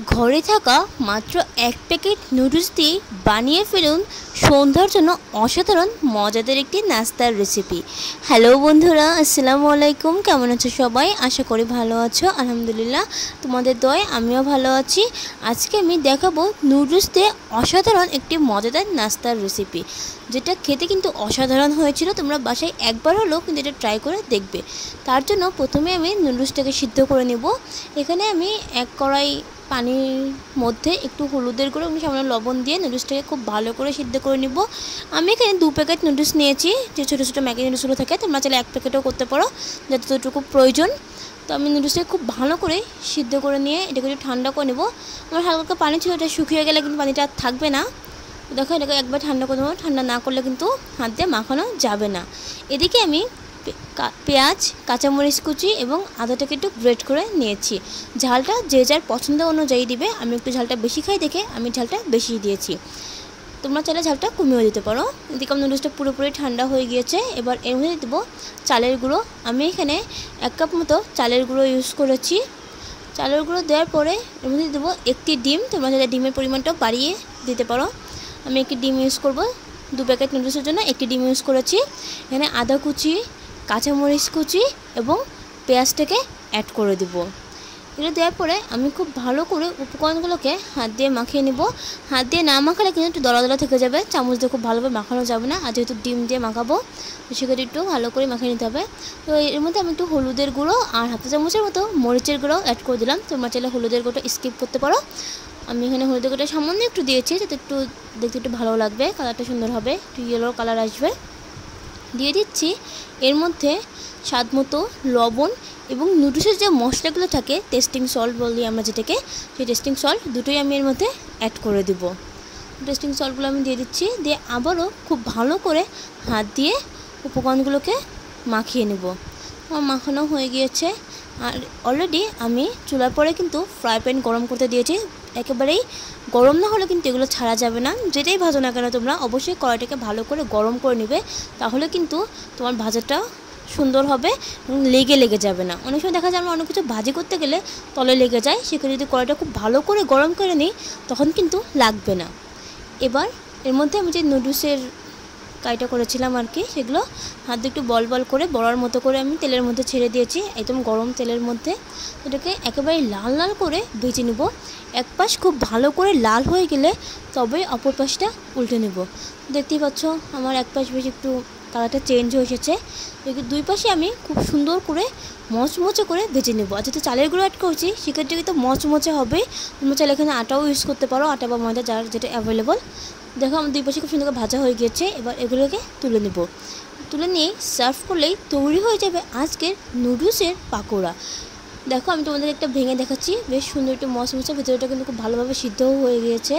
ঘরে থাকা মাত্র এক প্যাকেট নুডলস দিয়ে বানিয়ে ফেলুন সন্ধ্যার জন্য অসাধারণ মজাদার একটি নাস্তার রেসিপি। হ্যালো বন্ধুরা, আসসালামু আলাইকুম। কেমন আছো সবাই? আশা করি ভালো আছো। আলহামদুলিল্লাহ, তোমাদের দয়ায় আমিও ভালো আছি। আজকে আমি দেখাবো নুডলস দিয়ে অসাধারণ একটি মজাদার নাস্তার রেসিপি, যেটা খেতে কিন্তু অসাধারণ হয়েছিল। তোমরা বাসায় একবার হলেও কিন্তু এটা ট্রাই করে দেখবে। তার জন্য প্রথমে আমি নুডলসটাকে সিদ্ধ করে নেব। এখানে আমি এক কড়াই পানির মধ্যে একটু হলুদের গুঁড়ো এবং সামান্য লবণ দিয়ে নুডলসটাকে খুব ভালো করে সিদ্ধ করে নেব। আমি এখানে 2 প্যাকেট নুডলস নিয়েছি, যে ছোটো ছোটো ম্যাগি নুডলসগুলো থাকে। তোমরা চাইলে 1 প্যাকেটও করতে পারো, যতটুকু প্রয়োজন। তো আমি নুডলসটাকে খুব ভালো করে সিদ্ধ করে নিয়ে এটাকে একটু ঠান্ডা করে নেব। আমার হালকা পানি ছিল, এটা শুকিয়ে গেলে কিন্তু পানিটা আর থাকবে না। দেখো, এটাকে একবার ঠান্ডা করে নেবো। ঠান্ডা না করলে কিন্তু হাত দিয়ে মাখানো যাবে না। এদিকে আমি পেঁয়াজ, কাঁচামরিচ কুচি এবং আদাটাকে একটু গ্রেট করে নিয়েছি। ঝালটা যে যার পছন্দ অনুযায়ী দিবে। আমি একটু ঝালটা বেশি খাই দেখে আমি ঝালটা বেশি দিয়েছি। তোমরা চাইলে ঝালটা কমিয়েও দিতে পারো। এদিকে আমার নুডলসটা পুরোপুরি ঠান্ডা হয়ে গিয়েছে। এবার এর মধ্যে দেবো চালের গুঁড়ো। আমি এখানে 1 কাপ মতো চালের গুঁড়ো ইউজ করেছি। চালের গুঁড়ো দেওয়ার পরে এর মধ্যে দেবো একটি ডিম। তোমরা চাইলে ডিমের পরিমাণটাও বাড়িয়ে দিতে পারো। আমি একটি ডিম ইউজ করব। 2 প্যাকেট নুডলসের জন্য একটি ডিম ইউজ করেছি। এখানে আদা কুচি, কাঁচামরিচ কুচি এবং পেঁয়াজটাকে অ্যাড করে দেব। এগুলো দেওয়ার পরে আমি খুব ভালো করে উপকরণগুলোকে হাত দিয়ে মাখিয়ে নেব। হাত দিয়ে না মাখালে কিন্তু একটু দলা দলা থেকে যাবে, চামচ দিয়ে খুব ভালোভাবে মাখানো যাবে না। আর যেহেতু ডিম দিয়ে মাখাবো, সেক্ষেত্রে একটু ভালো করে মাখিয়ে নিতে হবে। তো এর মধ্যে আমি একটু হলুদের গুঁড়ো আর হাফ চামচের মতো মরিচের গুঁড়ো অ্যাড করে দিলাম। তোমরা চাইলে হলুদের গুঁড়োটা স্কিপ করতে পারো। আমি এখানে হলুদের গুঁড়োটা সামান্য একটু দিয়েছি, যাতে একটু দেখতে একটু ভালো লাগবে, কালারটা সুন্দর হবে, একটু ইয়েলো কালার আসবে। দিয়ে দিচ্ছি এর মধ্যে স্বাদ মতো লবণ এবং নুডলসের যে মশলাগুলো থাকে, টেস্টিং সল্ট বলি আমরা যেটাকে, সেই টেস্টিং সল্ট দুটোই আমি এর মধ্যে অ্যাড করে দেব। টেস্টিং সল্টগুলো আমি দিয়ে দিচ্ছি। দিয়ে আবারও খুব ভালো করে হাত দিয়ে উপকরণগুলোকে মাখিয়ে নেব। আমার মাখানো হয়ে গিয়েছে। আর অলরেডি আমি চুলার পরে কিন্তু ফ্রাই প্যান গরম করতে দিয়েছি। একেবারেই গরম না হলে কিন্তু এগুলো ছাড়া যাবে না। যেটাই ভাজো না কেন তোমরা অবশ্যই কড়াইটাকে ভালো করে গরম করে নেবে, তাহলে কিন্তু তোমার ভাজাটা সুন্দর হবে এবং লেগে যাবে না। অনেক সময় দেখা যায় আমরা অনেক কিছু ভাজি করতে গেলে তলে লেগে যায়, সেখানে যদি কড়াইটা খুব ভালো করে গরম করে নিই তখন কিন্তু লাগবে না। এবার এর মধ্যে আমি যে নুডলসের কাইটা করেছিলাম আর কি, সেগুলো হাত দিয়ে একটু বল বল করে বড়ার মতো করে আমি তেলের মধ্যে ছেড়ে দিয়েছি, একদম গরম তেলের মধ্যে। এটাকে একেবারে লাল লাল করে ভেজে নেব। এক পাশ খুব ভালো করে লাল হয়ে গেলে তবে অপর পাশটা উল্টে নেব। দেখতেই পাচ্ছ আমার এক পাশ বেশ একটু কালারটা চেঞ্জ হয়ে এসেছে। দুই পাশে আমি খুব সুন্দর করে মচমচে করে ভেজে নেব। আর যেহেতু চালের গুঁড়ো অ্যাড করছি, সেক্ষেত্রে কিন্তু মচমচে হবে। তোমরা চাইলে এখানে আটাও ইউজ করতে পারো, আটা বা ময়দা যার যেটা অ্যাভেলেবল। দেখো আমার দুই পাশে খুব সুন্দর করে ভাজা হয়ে গিয়েছে। এবার এগুলোকে তুলে নেব। তুলে নিয়ে সার্ভ করলেই তৈরি হয়ে যাবে আজকের নুডলসের পাকোড়া। দেখো আমি তোমাদের একটা ভেঙে দেখাচ্ছি, বেশ সুন্দর একটু মচমচে, ভেতরটা কিন্তু খুব ভালোভাবে সিদ্ধও হয়ে গিয়েছে।